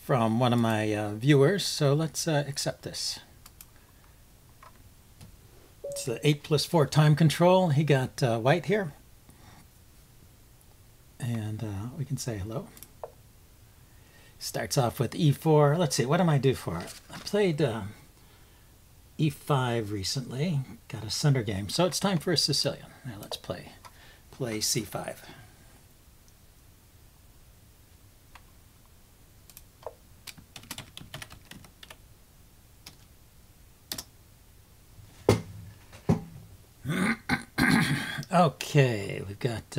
from one of my viewers, so let's accept this. It's the 8+4 time control. He got white here. And we can say hello. Starts off with e4. Let's see, what do I do for it? I played e5 recently. Got a center game. So it's time for a Sicilian. Now let's play c5. Okay, we've got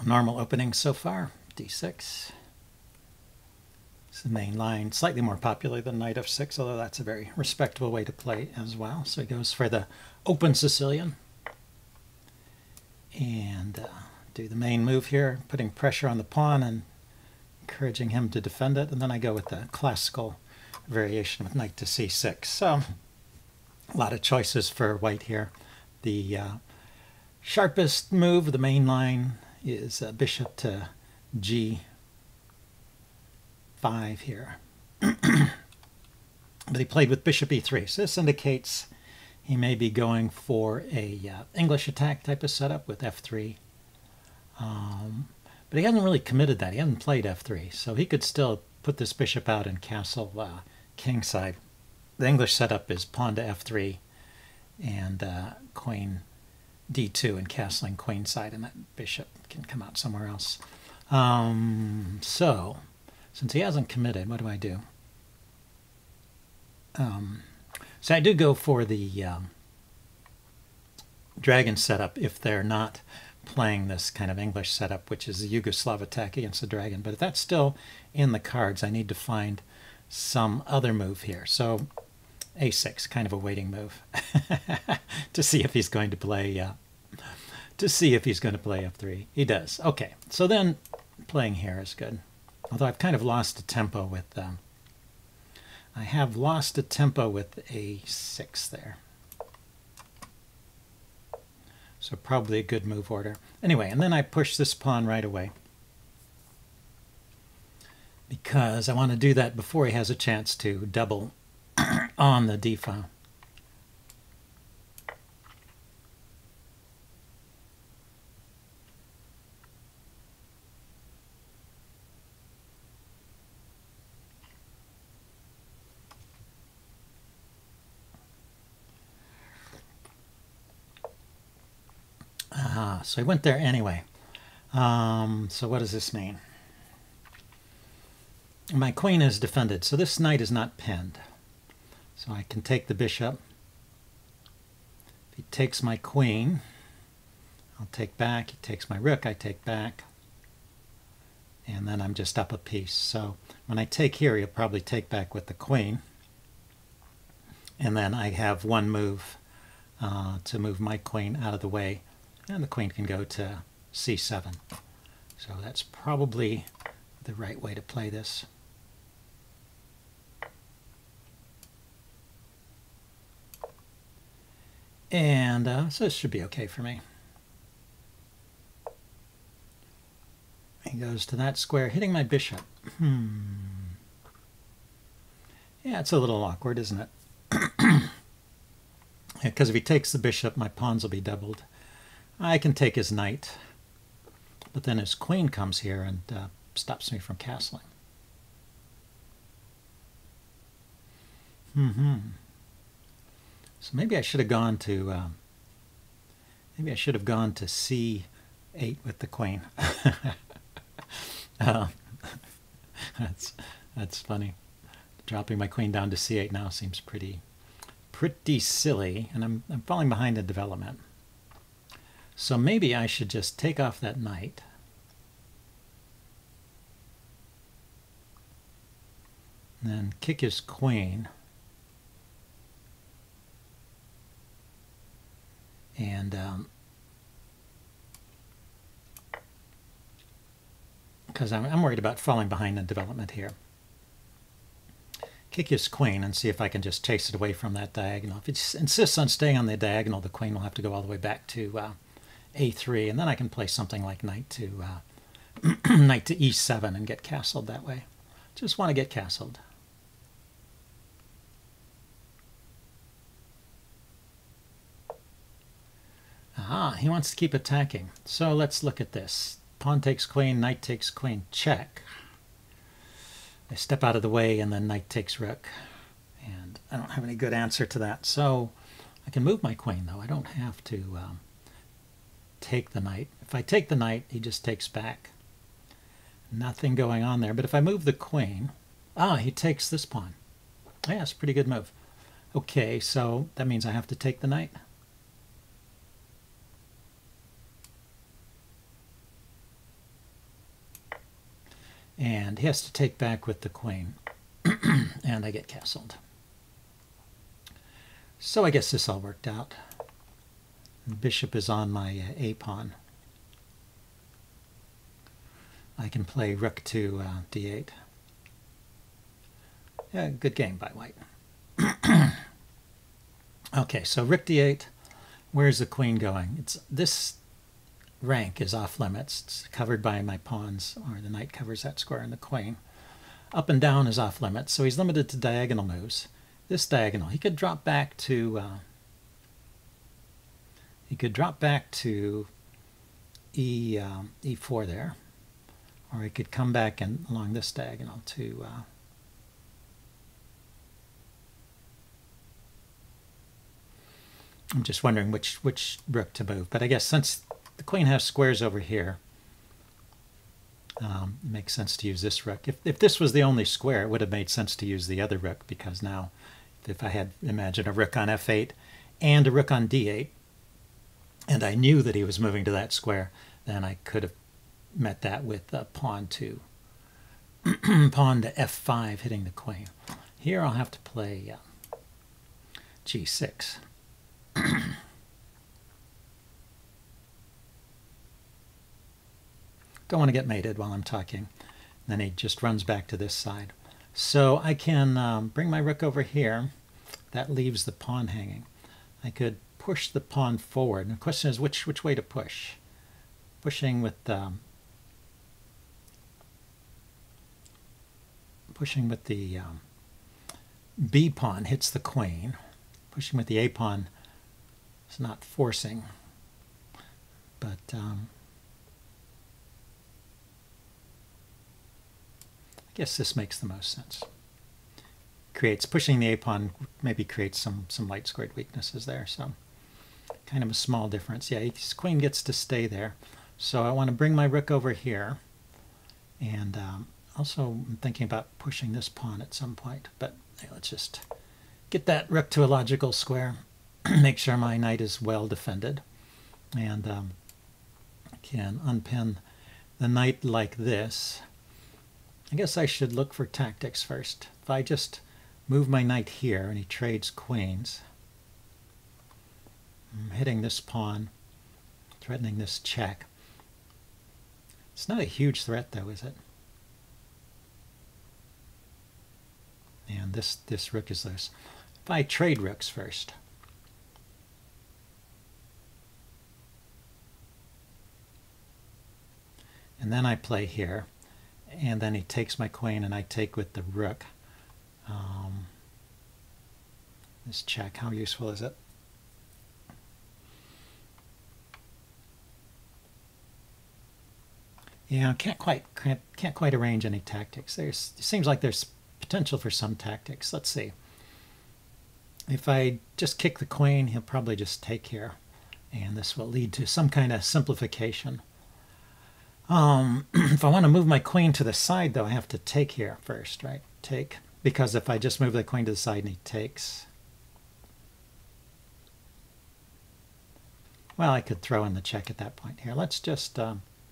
normal opening so far. d6. It's the main line, slightly more popular than knight f6, although that's a very respectable way to play as well. So he goes for the open Sicilian. And do the main move here, putting pressure on the pawn and encouraging him to defend it. And then I go with the classical variation with knight to c6. So a lot of choices for white here. The sharpest move, the main line, is bishop to g5 here. But he played with bishop e3, so this indicates he may be going for a English attack type of setup with f3. But he hasn't really committed that. He hasn't played f3, so he could still put this bishop out and castle kingside. The English setup is pawn to f3 and queen d2 and castling queenside, and that bishop can come out somewhere else. So, since he hasn't committed, what do I do? So I do go for the dragon setup if they're not playing this kind of English setup, which is the Yugoslav attack against the dragon. But if that's still in the cards, I need to find some other move here. So a6, kind of a waiting move to see if he's going to play f3. He does. Okay, so then playing here is good. Although I've kind of lost a tempo with I have lost a tempo with a6 there. So probably a good move order. Anyway, and then I push this pawn right away, because I want to do that before he has a chance to double on the d file. So I went there anyway. So what does this mean? My queen is defended, so this knight is not pinned. So I can take the bishop. If he takes my queen, I'll take back. He takes my rook, I take back. And then I'm just up a piece. So when I take here, he'll probably take back with the queen. And then I have one move to move my queen out of the way. And the queen can go to c7. So that's probably the right way to play this. And so this should be okay for me. He goes to that square, hitting my bishop. Yeah, it's a little awkward, isn't it? Because if he takes the bishop, my pawns will be doubled. I can take his knight, but then his queen comes here and stops me from castling. So maybe I should have gone to c8 with the queen. That's funny. Dropping my queen down to c8 now seems pretty silly, and I'm falling behind in development. So maybe I should just take off that knight. And then kick his queen. And because I'm worried about falling behind in development here. Kick his queen and see if I can just chase it away from that diagonal. If it insists on staying on the diagonal, the queen will have to go all the way back to a3, and then I can play something like knight to e7 and get castled that way. Just want to get castled. Ah, he wants to keep attacking. So let's look at this. Pawn takes queen, knight takes queen, check. I step out of the way and then knight takes rook. And I don't have any good answer to that. So I can move my queen though. I don't have to take the knight. If I take the knight, he just takes back. Nothing going on there. But if I move the queen, he takes this pawn. Yeah, it's a pretty good move. Okay, so that means I have to take the knight. And he has to take back with the queen. And I get castled. So I guess this all worked out. The bishop is on my A pawn. I can play rook to d8. Yeah, good game by white. Okay, so rook d8. Where's the queen going? This rank is off limits. It's covered by my pawns, or the knight covers that square and the queen. Up and down is off limits, so he's limited to diagonal moves. This diagonal, he could drop back to e4 there, or he could come back and along this diagonal to I'm just wondering which rook to move, but I guess since the queen has squares over here, it makes sense to use this rook. If this was the only square, it would have made sense to use the other rook, because now if I had imagined a rook on f8 and a rook on d8, and I knew that he was moving to that square, then I could have met that with a pawn to pawn to f5 hitting the queen. Here I'll have to play g6. Don't want to get mated while I'm talking. Then he just runs back to this side. So I can bring my rook over here. That leaves the pawn hanging. I could push the pawn forward. And the question is which way to push. Pushing with the B pawn hits the queen. Pushing with the A pawn is not forcing, but I guess this makes the most sense. Pushing the A pawn maybe creates some light squared weaknesses there, so kind of a small difference. Yeah, his queen gets to stay there. So I want to bring my rook over here, and also I'm thinking about pushing this pawn at some point, but hey, let's just get that rook to a logical square, make sure my knight is well defended, and can unpin the knight like this. I guess I should look for tactics first. If I just move my knight here and he trades queens, I'm hitting this pawn, threatening this check. It's not a huge threat though, is it? And this rook is loose. If I trade rooks first, and then I play here, and then he takes my queen and I take with the rook. This check, how useful is it? Yeah, can't quite arrange any tactics. It seems like there's potential for some tactics. Let's see. If I just kick the queen, he'll probably just take here, and this will lead to some kind of simplification. If I want to move my queen to the side, though, I have to take here first, right? Take, because if I just move the queen to the side and he takes, well, I could throw in the check at that point here. Let's just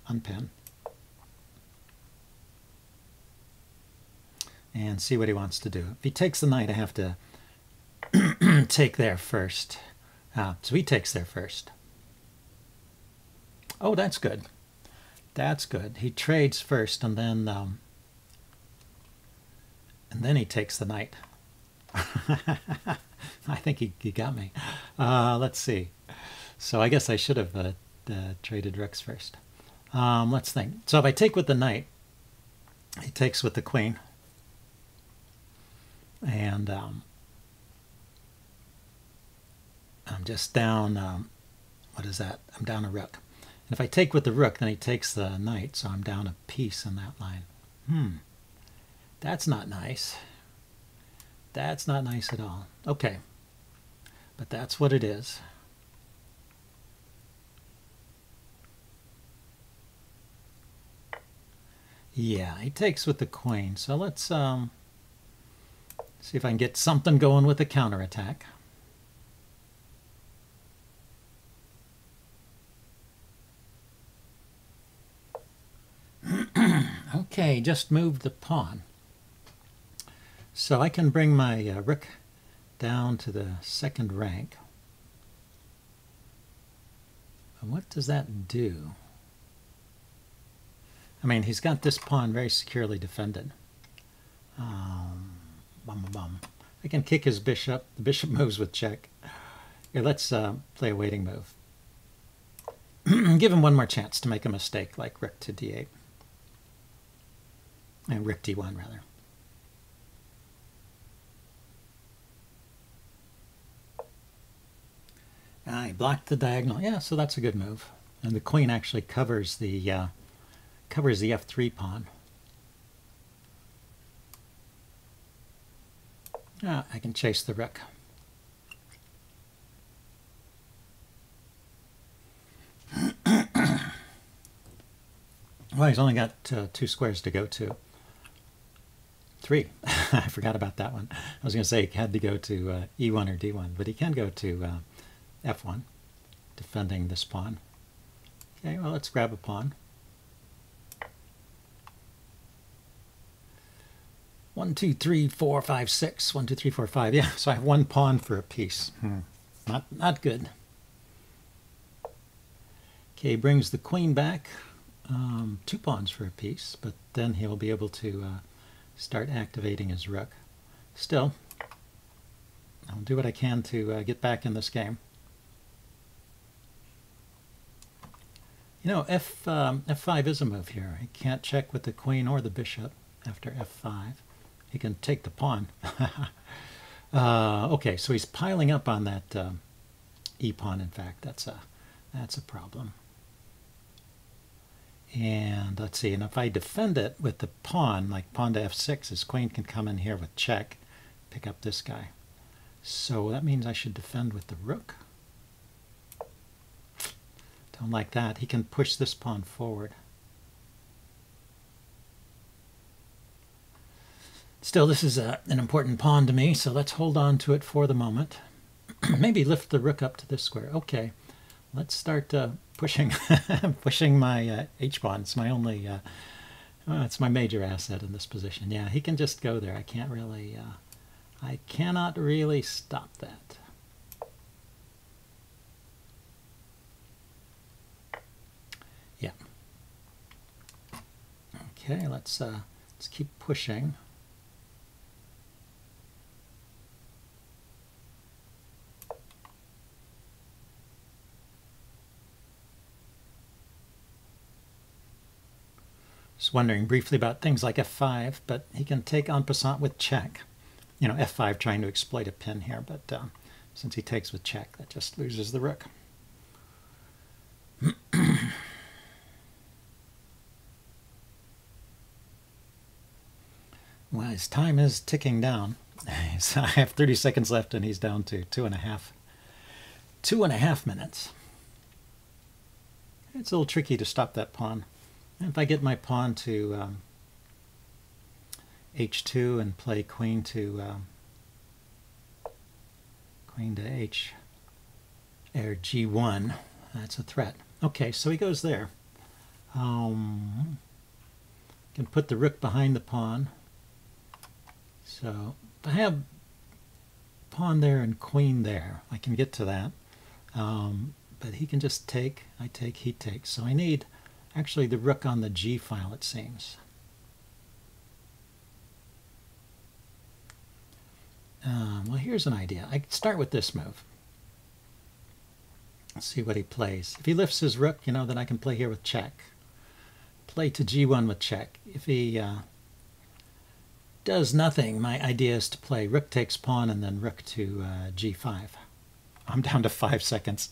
unpin and see what he wants to do. If he takes the knight, I have to take there first. So he takes there first. Oh, that's good. That's good. He trades first, and then he takes the knight. I think he got me. Let's see. So I guess I should have traded rooks first. Let's think. So if I take with the knight, he takes with the queen. And I'm just down, what is that? I'm down a rook. And if I take with the rook, then he takes the knight, so I'm down a piece in that line. That's not nice. That's not nice at all. Okay, but that's what it is. Yeah, he takes with the queen, so let's see if I can get something going with the counterattack. Okay, just moved the pawn. So I can bring my rook down to the second rank. And what does that do? I mean, he's got this pawn very securely defended. I can kick his bishop. The bishop moves with check. Here, let's play a waiting move. Give him one more chance to make a mistake, like rook to d8. And rook d1, rather. I blocked the diagonal. Yeah, so that's a good move. And the queen actually covers the f3 pawn. I can chase the rook. Well, he's only got 2 squares to go to. 3. I forgot about that one. I was going to say he had to go to e1 or d1, but he can go to f1, defending this pawn. Okay, well, let's grab a pawn. 1, 2, 3, 4, 5, 6. 1, 2, 3, 4, 5. Yeah, so I have 1 pawn for a piece. Not good. Okay, brings the queen back. 2 pawns for a piece, but then he'll be able to start activating his rook. Still, I'll do what I can to get back in this game. You know, f5 is a move here. He can't check with the queen or the bishop after f5. He can take the pawn. Okay, so he's piling up on that e-pawn. In fact, that's a problem. And let's see, and if I defend it with the pawn, like pawn to f6, his queen can come in here with check, pick up this guy. So that means I should defend with the rook. Don't like that. He can push this pawn forward. Still, this is an important pawn to me, so let's hold on to it for the moment. Maybe lift the rook up to this square. Okay, let's start pushing pushing my h-pawn. It's my only, it's my major asset in this position. Yeah, he can just go there. I can't really, I cannot really stop that. Yeah. Okay, let's keep pushing. Just wondering briefly about things like f5, but he can take en passant with check. You know, f5 trying to exploit a pin here, but since he takes with check, that just loses the rook. Well, his time is ticking down. So I have 30 seconds left, and he's down to 2.5 minutes. It's a little tricky to stop that pawn. If I get my pawn to h2 and play queen to h or g1, that's a threat. Okay, so he goes there. Can put the rook behind the pawn. So if I have pawn there and queen there, I can get to that. But he can just take, I take, he takes. So I need actually the rook on the G file, it seems. Well, here's an idea. I could start with this move. Let's see what he plays. If he lifts his rook, you know, then I can play here with check. Play to G1 with check. If he does nothing. My idea is to play rook takes pawn and then rook to g5. I'm down to 5 seconds.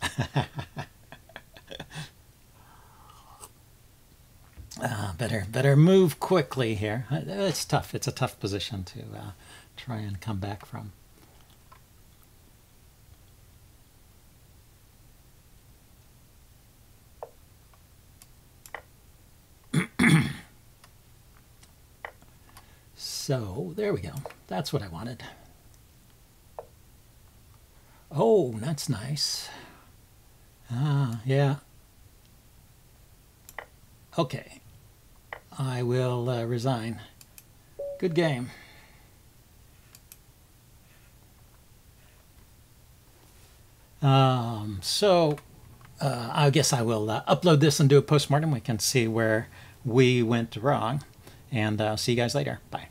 Better move quickly here. It's tough. It's a tough position to try and come back from. So there we go. That's what I wanted. Oh, that's nice. Yeah. Okay. I will resign. Good game. I guess I will upload this and do a postmortem. We can see where we went wrong. And see you guys later. Bye.